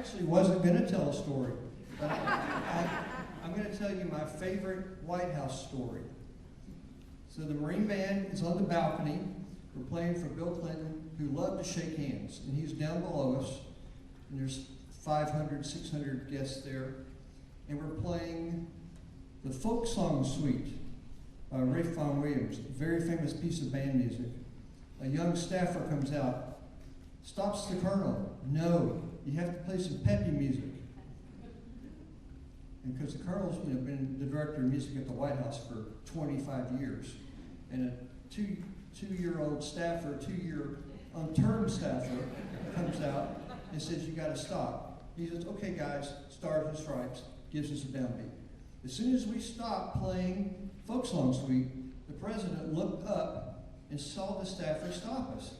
actually wasn't going to tell a story, but I'm going to tell you my favorite White House story. So the Marine Band is on the balcony. We're playing for Bill Clinton, who loved to shake hands, and he's down below us, and there's 500, 600 guests there, and we're playing the Folk Song Suite by Ralph Vaughan Williams, a very famous piece of band music. A young staffer comes out, stops the colonel. No, you have to play some peppy music. And because the colonel's been the director of music at the White House for 25 years, and a two-year-old staffer, two-year term staffer comes out and says, you got to stop. He says, okay guys, Stars and Stripes, gives us a downbeat. As soon as we stopped playing Folk Song Suite, the president looked up and saw the staffer stop us,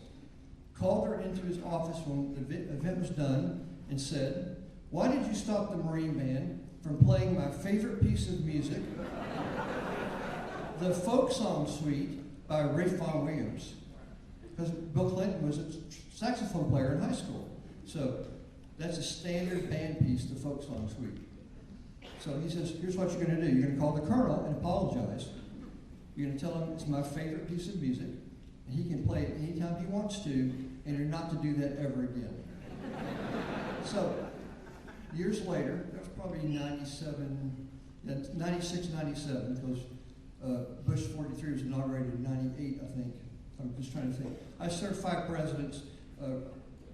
called her into his office when the event was done, and said, why did you stop the Marine Band from playing my favorite piece of music, the Folk Song Suite by Ralph Vaughan Williams? Because Bill Clinton was a saxophone player in high school. So that's a standard band piece, the Folk Song Suite. So he says, here's what you're going to do. You're going to call the colonel and apologize. You're going to tell him it's my favorite piece of music, and he can play it anytime he wants to, and you're not to do that ever again. So years later, that was probably 96, 97, because Bush 43 was inaugurated in 98, I think. I'm just trying to think. I served 5 presidents. I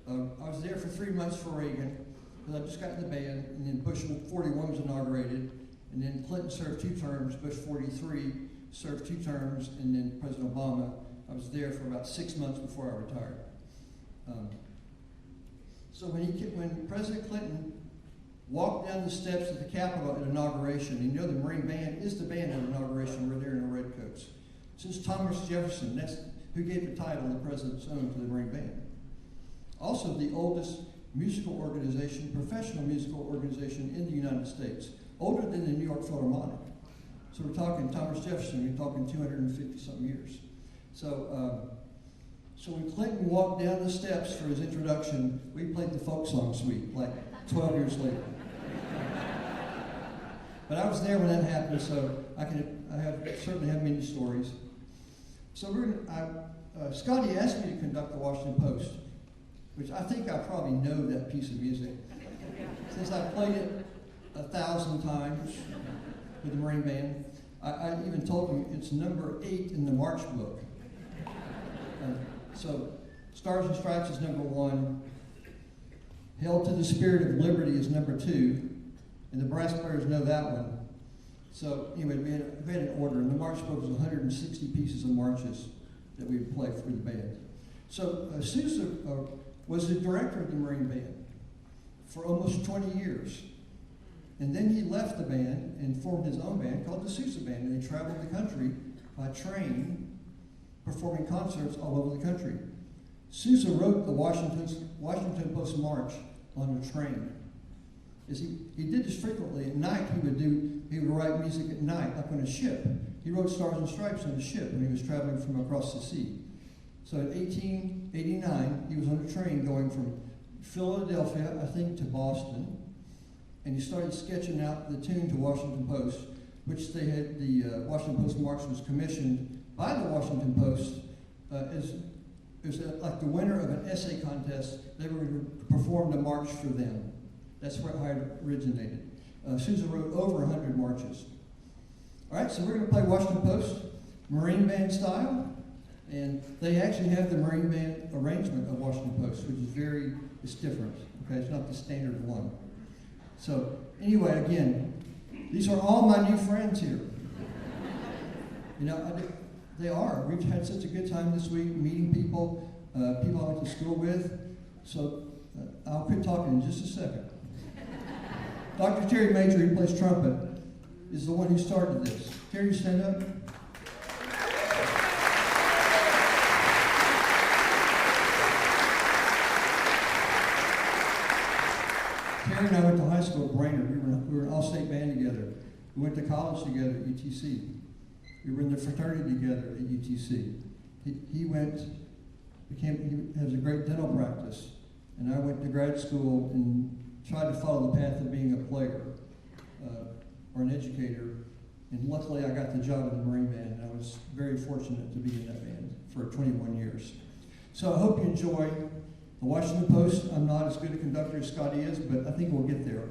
was there for 3 months for Reagan, because I just got in the band, and then Bush 41 was inaugurated, and then Clinton served 2 terms, Bush 43 served 2 terms, and then President Obama. I was there for about 6 months before I retired. So when President Clinton walked down the steps of the Capitol at inauguration, and you know the Marine Band is the band at inauguration, we're there in our red coats. Since Thomas Jefferson, that's who gave the title the President's Own to the Marine Band. Also the oldest musical organization, professional musical organization in the United States, older than the New York Philharmonic. So we're talking Thomas Jefferson, we're talking 250-something years. So when Clinton walked down the steps for his introduction, we played the Folk Song Suite, like 12 years later. But I was there when that happened, so I certainly have many stories. So Scotty asked me to conduct the Washington Post, which I think I probably know that piece of music, since I played it 1,000 times with the Marine Band. I even told him it's number 8 in the March book. So Stars and Stripes is number 1. Hail to the Spirit of Liberty is number 2. And the brass players know that one. So anyway, we had an order, and the march book was 160 pieces of marches that we would play for the band. So Sousa was the director of the Marine Band for almost 20 years. And then he left the band and formed his own band called the Sousa Band, and they traveled the country by train, performing concerts all over the country. Sousa wrote the Washington Post March on a train. He did this frequently. At night, he would write music at night, up on a ship. He wrote Stars and Stripes on a ship when he was traveling from across the sea. So in 1889, he was on a train going from Philadelphia, I think, to Boston, and he started sketching out the tune to Washington Post, which they had, the Washington Post March was commissioned by the Washington Post like the winner of an essay contest. They were going to perform the march for them. That's where it originated. Sousa wrote over 100 marches. All right, so we're going to play Washington Post, Marine Band style, and they actually have the Marine Band arrangement of Washington Post, which is it's different. Okay, it's not the standard one. So anyway, again, these are all my new friends here. You know, they are. We've had such a good time this week meeting people, people I went to school with. So I'll quit talking in just a second. Dr. Terry Major, who plays trumpet, is the one who started this. Terry, stand up. Terry and I went to high school at Brainerd. We were an all-state band together. We went to college together at UTC. We were in the fraternity together at UTC. He has a great dental practice, and I went to grad school in tried to follow the path of being a player or an educator. And luckily, I got the job in the Marine Band, and I was very fortunate to be in that band for 21 years. So I hope you enjoy the Washington Post. I'm not as good a conductor as Scotty is, but I think we'll get there.